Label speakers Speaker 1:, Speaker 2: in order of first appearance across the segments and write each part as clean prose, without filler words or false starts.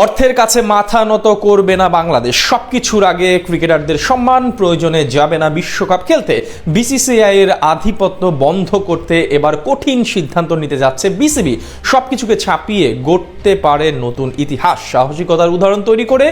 Speaker 1: অর্থের কাছে মাথা নত করবে না বাংলাদেশ। সবকিছুর আগে ক্রিকেটারদের সম্মান, প্রয়োজনে যাবে না বিশ্বকাপ খেলতে। বিসিসিআই এর আধিপত্য বন্ধ করতে এবার কঠিন সিদ্ধান্ত নিতে যাচ্ছে বিসিবি। সবকিছুকে ছাপিয়ে গড়তে পারে নতুন ইতিহাস, সাহসিকতার উদাহরণ তৈরি করে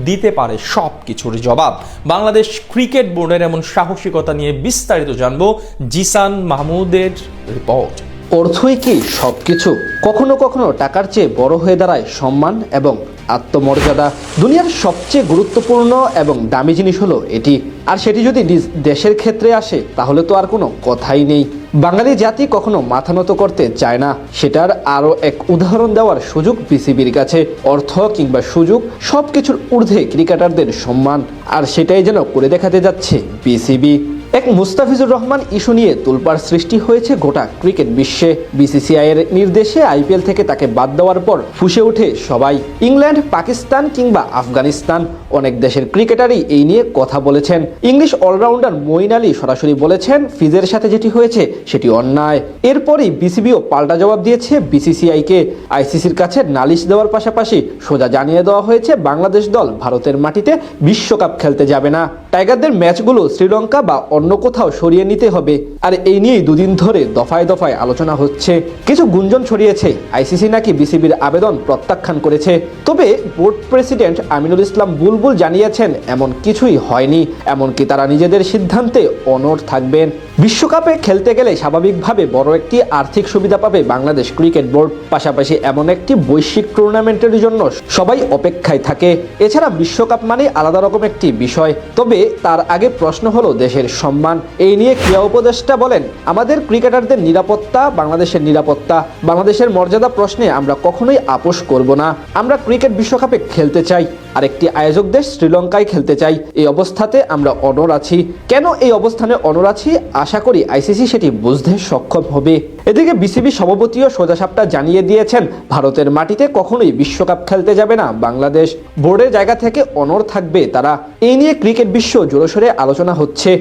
Speaker 1: দিতে পারে সবকিছুর জবাব। বাংলাদেশ ক্রিকেট বোর্ডের এমন সাহসিকতা নিয়ে বিস্তারিত জানবো জিসান মাহমুদের রিপোর্ট।
Speaker 2: অর্থই কি সবকিছু? কখনো কখনো টাকার চেয়ে বড় হয়ে দাঁড়ায় সম্মান এবং আত্মমর্যাদা। দুনিয়ার সবচেয়ে গুরুত্বপূর্ণ এবং দামি জিনিস হলো এটি, আর সেটি যদি দেশের ক্ষেত্রে আসে তাহলে তো আর কোনো কথাই নেই। বাঙালি জাতি কখনো মাথা নত করতে চায় না, সেটার আরও এক উদাহরণ দেওয়ার সুযোগ বিসিবির কাছে। অর্থ কিংবা সুযোগ সবকিছুর ঊর্ধ্বে ক্রিকেটারদের সম্মান, আর সেটাই যেন করে দেখাতে যাচ্ছে বিসিবি। এক মুস্তাফিজুর রহমান ইস্যু নিয়ে তোলপাড় সৃষ্টি হয়েছে গোটা ক্রিকেট বিশ্বে। বিসিসিআই এর নির্দেশে আইপিএল থেকে তাকে বাদ দেওয়ার পর ফুঁসে ওঠে সবাই। ইংল্যান্ড, পাকিস্তান কিংবা আফগানিস্তান, অনেক দেশের ক্রিকেটারই এই নিয়ে কথা বলেছেন। ইংলিশ অলরাউন্ডার মঈন আলী সরাসরি বলেছেন ফিজের সাথে যেটি হয়েছে সেটি অন্যায়। এরপরই বিসিবিও পাল্টা জবাব দিয়েছে বিসিসিআইকে। আইসিসির কাছে নালিশ দেওয়ার পাশাপাশি সোজা জানিয়ে দেওয়া হয়েছে বাংলাদেশ দল ভারতের মাটিতে বিশ্বকাপ খেলতে যাবে না। টাইগারদের ম্যাচগুলো শ্রীলঙ্কা বা অন্য কোথাও সরিয়ে নিতে হবে। আর এই নিয়েই দুদিন ধরে দফায় দফায় আলোচনা হচ্ছে। কিছু গুঞ্জন ছড়িয়েছে আইসিসি নাকি বিসিবির আবেদন প্রত্যাখ্যান করেছে। তবে বোর্ড প্রেসিডেন্ট আমিনুল ইসলাম বুলবুল জানিয়েছেন এমন কিছুই হয়নি, এমনকি তারা নিজেদের সিদ্ধান্তে অনড় থাকবেন। বিশ্বকাপে খেলতে গেলে স্বাভাবিকভাবে বড় একটি আর্থিক সুবিধা পাবে বাংলাদেশ ক্রিকেট বোর্ড। পাশাপাশি এমন একটি বৈশ্বিক টুর্নামেন্টের জন্য সবাই অপেক্ষায় থাকে। এছাড়া বিশ্বকাপ মানে আলাদা রকম একটি বিষয়। তবে তার আগে প্রশ্ন হলো দেশের সম্মান। এই নিয়ে ক্রীড়া উপদেষ্টা বলেন, আমাদের ক্রিকেটারদের নিরাপত্তা, বাংলাদেশের নিরাপত্তা, বাংলাদেশের মর্যাদা প্রশ্নে আমরা কখনোই আপোষ করব না। আমরা ক্রিকেট বিশ্বকাপে খেলতে চাই, আরেকটি আয়োজক দেশ শ্রীলঙ্কায় খেলতে চাই। এই অবস্থাতে আমরা অনড় আছি। কেন এই অবস্থানে অনড় আছি? আশা করি আইসিসি সেটি বুঝতে সক্ষম হবে। এদিকে বিসিবি সভাপতিও সোজাসাপটা জানিয়ে দিয়েছেন ভারতের মাটিতে কখনোই বিশ্বকাপ খেলতে যাবে না বাংলাদেশ। বোর্ডের জায়গা থেকে অনড় থাকবে তারা। এই নিয়ে ক্রিকেট বিশ্ব জোরসোরে আলোচনা হচ্ছে।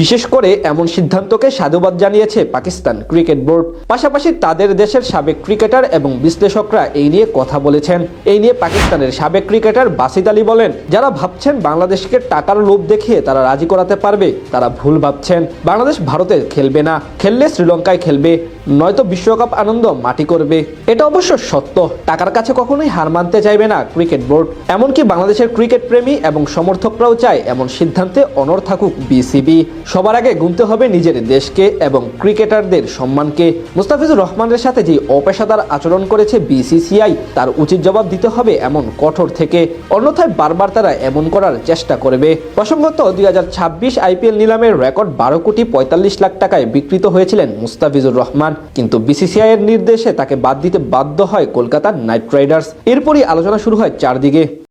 Speaker 2: বিশেষ করে এমন সিদ্ধান্তকে সাধুবাদ জানিয়েছে পাকিস্তান ক্রিকেট বোর্ড। পাশাপাশি তাদের দেশের সাবেক ক্রিকেটার এবং বিশ্লেষকরা এই নিয়ে কথা বলেছেন। এই নিয়ে পাকিস্তানের সাবেক ক্রিকেটার বাসিদ আলী বলেন, যারা ভাবছেন বাংলাদেশকে টাকার লোভ দেখিয়ে তারা রাজি করাতে পারবে তারা ভুল ভাবছেন। বাংলাদেশ ভারতে খেলবে না, খেললে শ্রীলঙ্কায় খেলবে, নয়তো বিশ্বকাপ আনন্দ মাটি করবে। এটা অবশ্য সত্য, টাকার কাছে কখনোই হার মানতে চাইবে না ক্রিকেট বোর্ড। এমনকি বাংলাদেশের ক্রিকেট প্রেমী এবং সমর্থকরাও চায় এমন সিদ্ধান্তে অনড় থাকুক বিসিবি। সবার আগে গুনতে হবে নিজের দেশকে এবং ক্রিকেটারদের সম্মানকে। মুস্তাফিজুর রহমানের সাথে যে অপেশাদার আচরণ করেছে বিসিসিআই, তার উচিত জবাব দিতে হবে এমন কঠোর থেকে, অন্যথায় বারবার তারা এমন করার চেষ্টা করবে। প্রসঙ্গত 2026 আইপিএল নিলামের রেকর্ড 12,45,00,000 টাকায় বিক্রিত হয়েছিলেন মুস্তাফিজুর রহমান, কিন্তু বিসিসিআই এর নির্দেশে তাকে বাদ দিতে বাধ্য হয় কলকাতা নাইট রাইডার্স। এরপরই আলোচনা শুরু হয় চারদিকে।